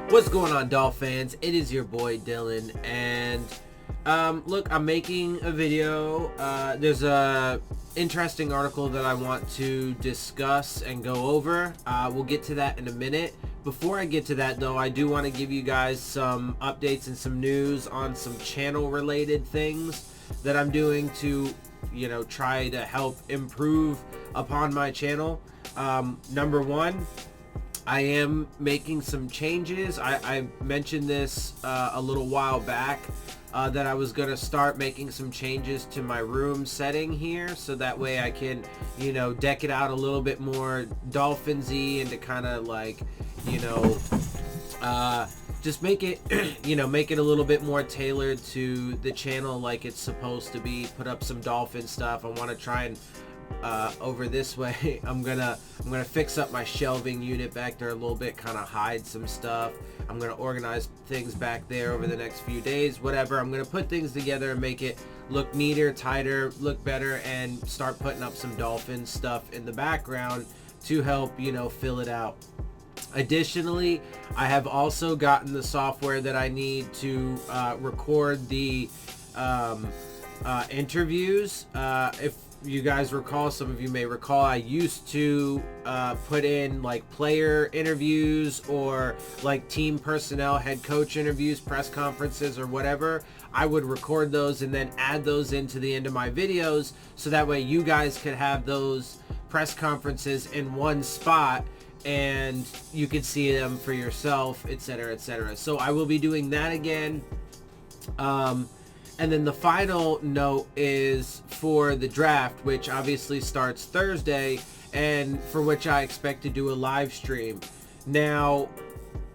What's going on, Dolphins? It is your boy Dillon, and look, I'm making a video. There's a interesting article that I want to discuss and go over. We'll get to that in a minute. Before I get to that, though, I do want to give you guys some updates and some news on some channel-related things that I'm doing to, try to help improve upon my channel. Number one, I am making some changes. I mentioned this a little while back that I was going to start making some changes to my room setting here, so that way I can, deck it out a little bit more Dolphins-y and to kind of like, just make it, make it a little bit more tailored to the channel like it's supposed to be. Put up some Dolphin stuff. I want to try and over this way I'm gonna fix up my shelving unit back there a little bit, kind of hide some stuff. I'm gonna organize things back there over the next few days, whatever. I'm gonna put things together and make it look neater, tighter, look better, and start putting up some Dolphin stuff in the background to help, fill it out. Additionally, I have also gotten the software that I need to record the interviews. If you guys recall, some of you may recall, I used to put in like player interviews or like team personnel, head coach interviews, press conferences, or whatever. I would record those and then add those into the end of my videos, so that way you guys could have those press conferences in one spot and you could see them for yourself, etc., etc. So I will be doing that again. And then the final note is for the draft, which obviously starts Thursday, and for which I expect to do a live stream. Now,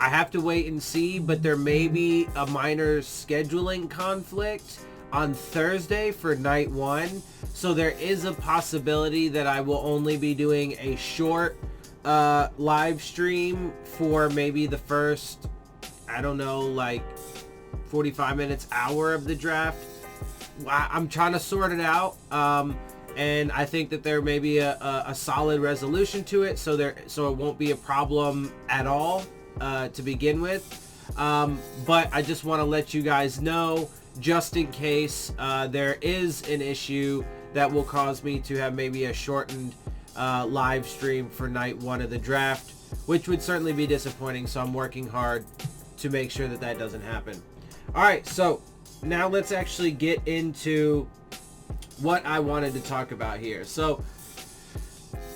I have to wait and see, but there may be a minor scheduling conflict on Thursday for night one. So there is a possibility that I will only be doing a short live stream for maybe the first, I don't know, like 45 minutes, hour of the draft. I'm trying to sort it out, and I think that there may be a solid resolution to it, so it won't be a problem at all to begin with. But I just want to let you guys know, just in case there is an issue that will cause me to have maybe a shortened live stream for night one of the draft, which would certainly be disappointing. So I'm working hard to make sure that that doesn't happen. All right, so now let's actually get into what I wanted to talk about here. So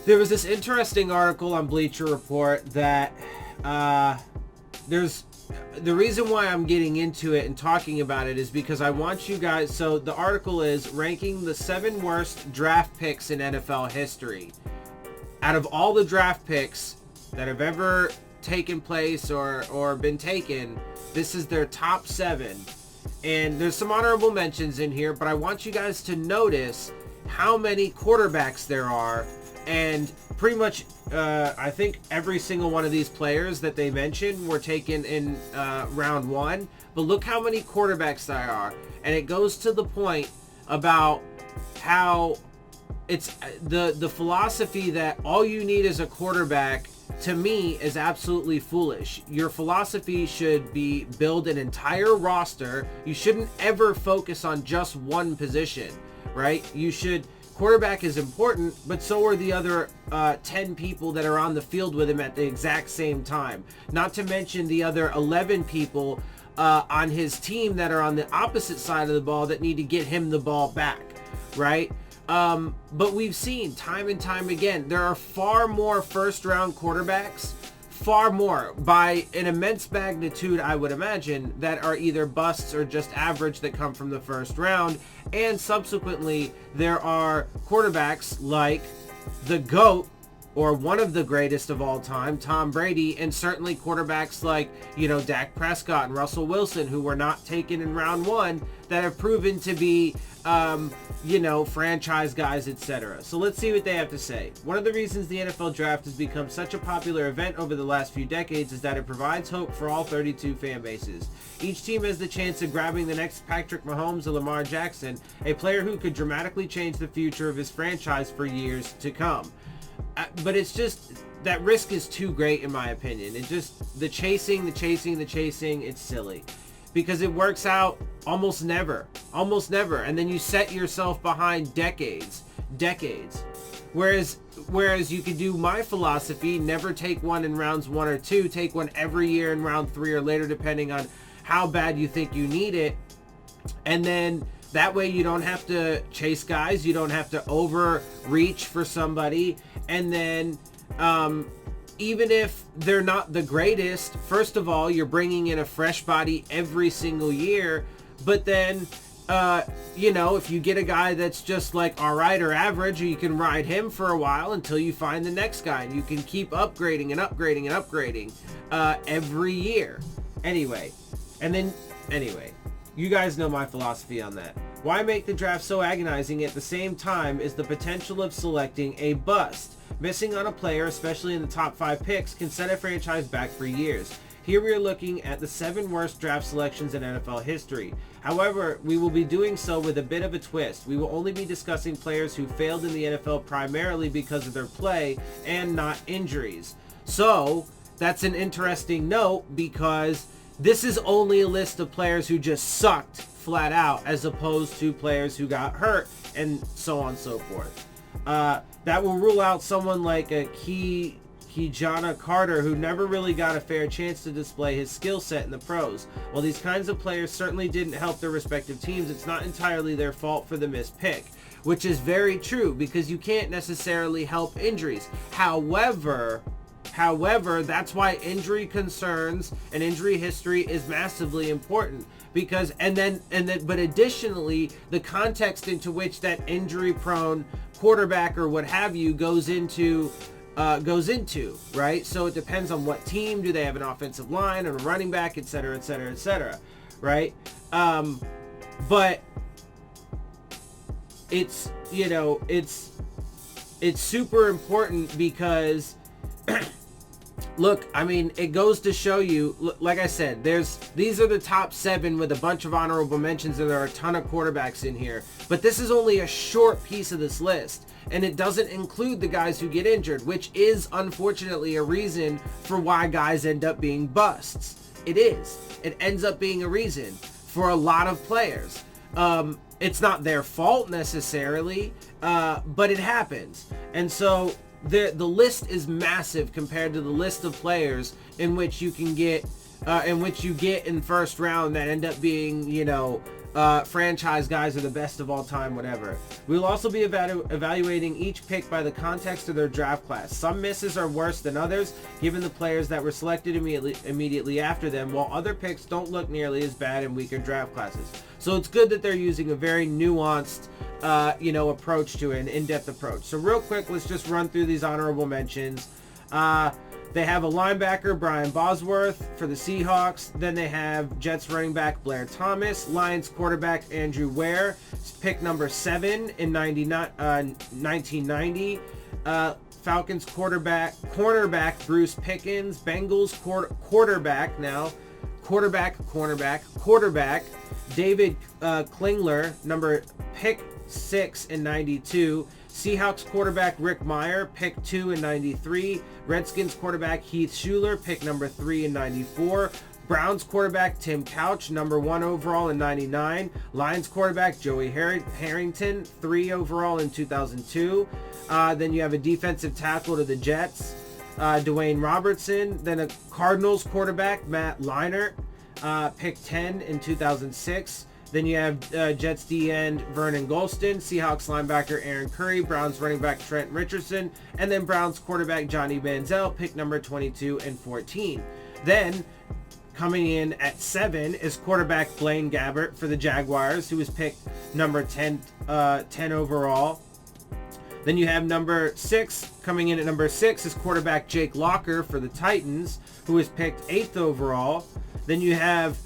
there was this interesting article on Bleacher Report that there's the reason why I'm getting into it and talking about it is because I want you guys. So the article is ranking the 7 worst draft picks in NFL history. Out of all the draft picks that have ever taken place or been taken, this is their top 7. And there's some honorable mentions in here, but I want you guys to notice how many quarterbacks there are. And pretty much, I think every single one of these players that they mentioned were taken in round 1. But look how many quarterbacks there are. And it goes to the point about how it's the philosophy that all you need is a quarterback, to me, is absolutely foolish. Your philosophy should be build an entire roster. You shouldn't ever focus on just one position, right? Quarterback is important, but so are the other 10 people that are on the field with him at the exact same time. Not to mention the other 11 people on his team that are on the opposite side of the ball that need to get him the ball back, right? But we've seen time and time again, there are far more first-round quarterbacks, far more, by an immense magnitude, I would imagine, that are either busts or just average that come from the first round. And subsequently, there are quarterbacks like the GOAT, or one of the greatest of all time, Tom Brady, and certainly quarterbacks like, Dak Prescott and Russell Wilson, who were not taken in round 1, that have proven to be, franchise guys, etc. So let's see what they have to say. One of the reasons the NFL draft has become such a popular event over the last few decades is that it provides hope for all 32 fan bases. Each team has the chance of grabbing the next Patrick Mahomes or Lamar Jackson, a player who could dramatically change the future of his franchise for years to come. But it's just, that risk is too great in my opinion. It just, the chasing, it's silly. Because it works out almost never. And then you set yourself behind decades. Whereas you could do my philosophy, never take one in rounds 1 or 2, take one every year in round 3 or later, depending on how bad you think you need it. And then that way you don't have to chase guys, you don't have to overreach for somebody. And then even if they're not the greatest, first of all, you're bringing in a fresh body every single year. But then, you know, if you get a guy that's just like all right or average, you can ride him for a while until you find the next guy. And you can keep upgrading every year. Anyway, you guys know my philosophy on that. Why make the draft so agonizing at the same time is the potential of selecting a bust? Missing on a player, especially in the top 5 picks, can set a franchise back for years. Here we are looking at the 7 worst draft selections in NFL history. However, we will be doing so with a bit of a twist. We will only be discussing players who failed in the NFL primarily because of their play and not injuries. So, that's an interesting note because this is only a list of players who just sucked flat out as opposed to players who got hurt and so on and so forth. That will rule out someone like a Kijana Carter, who never really got a fair chance to display his skill set in the pros. While these kinds of players certainly didn't help their respective teams, it's not entirely their fault for the missed pick, which is very true because you can't necessarily help injuries. However, that's why injury concerns and injury history is massively important because, but additionally, the context into which that injury-prone quarterback or what have you goes into, right? So it depends on what team. Do they have an offensive line and a running back, et cetera, right? But it's, you know, it's super important because look, I mean, it goes to show you, like I said, these are the top 7 with a bunch of honorable mentions, and there are a ton of quarterbacks in here. But this is only a short piece of this list, and it doesn't include the guys who get injured, which is unfortunately a reason for why guys end up being busts. It is. It ends up being a reason for a lot of players. It's not their fault necessarily, but it happens. And so the list is massive compared to the list of players in which you can get, in first round that end up being, you know, franchise guys are the best of all time, whatever. We'll also be evaluating each pick by the context of their draft class. Some misses are worse than others, given the players that were selected immediately after them, while other picks don't look nearly as bad in weaker draft classes. So it's good that they're using a very nuanced, approach to it, an in-depth approach. So real quick, let's just run through these honorable mentions. They have a linebacker, Brian Bosworth, for the Seahawks. Then they have Jets running back Blair Thomas, Lions quarterback Andrew Ware, pick number 7 in 1990. Falcons cornerback Bruce Pickens, Bengals quarterback David Klingler, pick 6 in 92. Seahawks quarterback Rick Meyer, pick 2 in 93. Redskins quarterback Heath Shuler, pick number 3 in 94. Browns quarterback Tim Couch, number 1 overall in 99. Lions quarterback Joey Harrington, 3 overall in 2002. Then you have a defensive tackle to the Jets, Dwayne Robertson. Then a Cardinals quarterback Matt Leinart, pick 10 in 2006. Then you have Jets D-end Vernon Golston, Seahawks linebacker Aaron Curry, Browns running back Trent Richardson, and then Browns quarterback Johnny Manziel, pick number 22 and 14. Then, coming in at 7 is quarterback Blaine Gabbert for the Jaguars, who was picked number 10 overall. Then you have number 6, coming in at number 6 is quarterback Jake Locker for the Titans, who was picked 8th overall. Then you have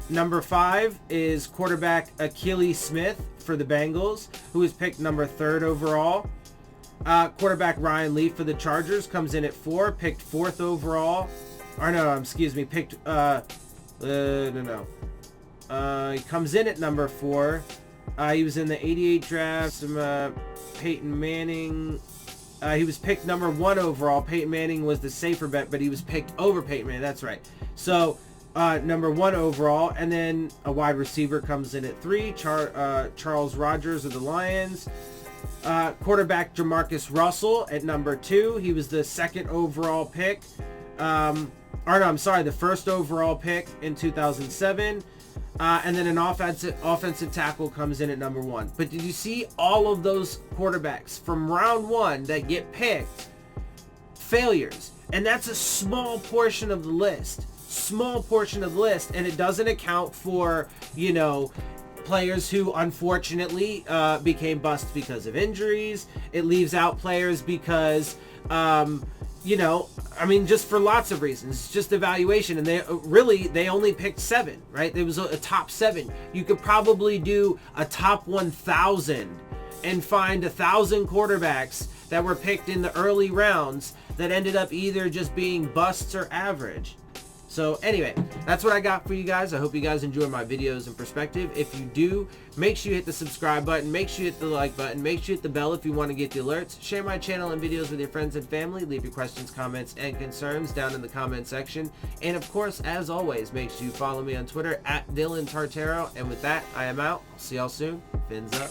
number 5 is quarterback Akili Smith for the Bengals, who was picked number 3rd overall. Quarterback Ryan Leaf for the Chargers comes in at 4, picked 4th overall. He comes in at number 4. He was in the 88 draft. Some Peyton Manning. He was picked number 1 overall. Peyton Manning was the safer bet, but he was picked over Peyton Manning. That's right. So number 1 overall, and then a wide receiver comes in at 3. Charles Rogers of the Lions. Quarterback Jamarcus Russell at number 2. He was the 2nd overall pick. The 1st overall pick in 2007. And then an offensive tackle comes in at number 1. But did you see all of those quarterbacks from round 1 that get picked? Failures. And that's a small portion of the list. And it doesn't account for, players who unfortunately became busts because of injuries. It leaves out players because, just for lots of reasons. It's just evaluation. And they only picked 7, right? There was a top 7. You could probably do a top 1,000 and find 1,000 quarterbacks that were picked in the early rounds that ended up either just being busts or average. So anyway, that's what I got for you guys. I hope you guys enjoy my videos and perspective. If you do, make sure you hit the subscribe button. Make sure you hit the like button. Make sure you hit the bell if you want to get the alerts. Share my channel and videos with your friends and family. Leave your questions, comments, and concerns down in the comment section. And of course, as always, make sure you follow me on Twitter at Dillon Tartaro. And with that, I am out. I'll see y'all soon. Fins up.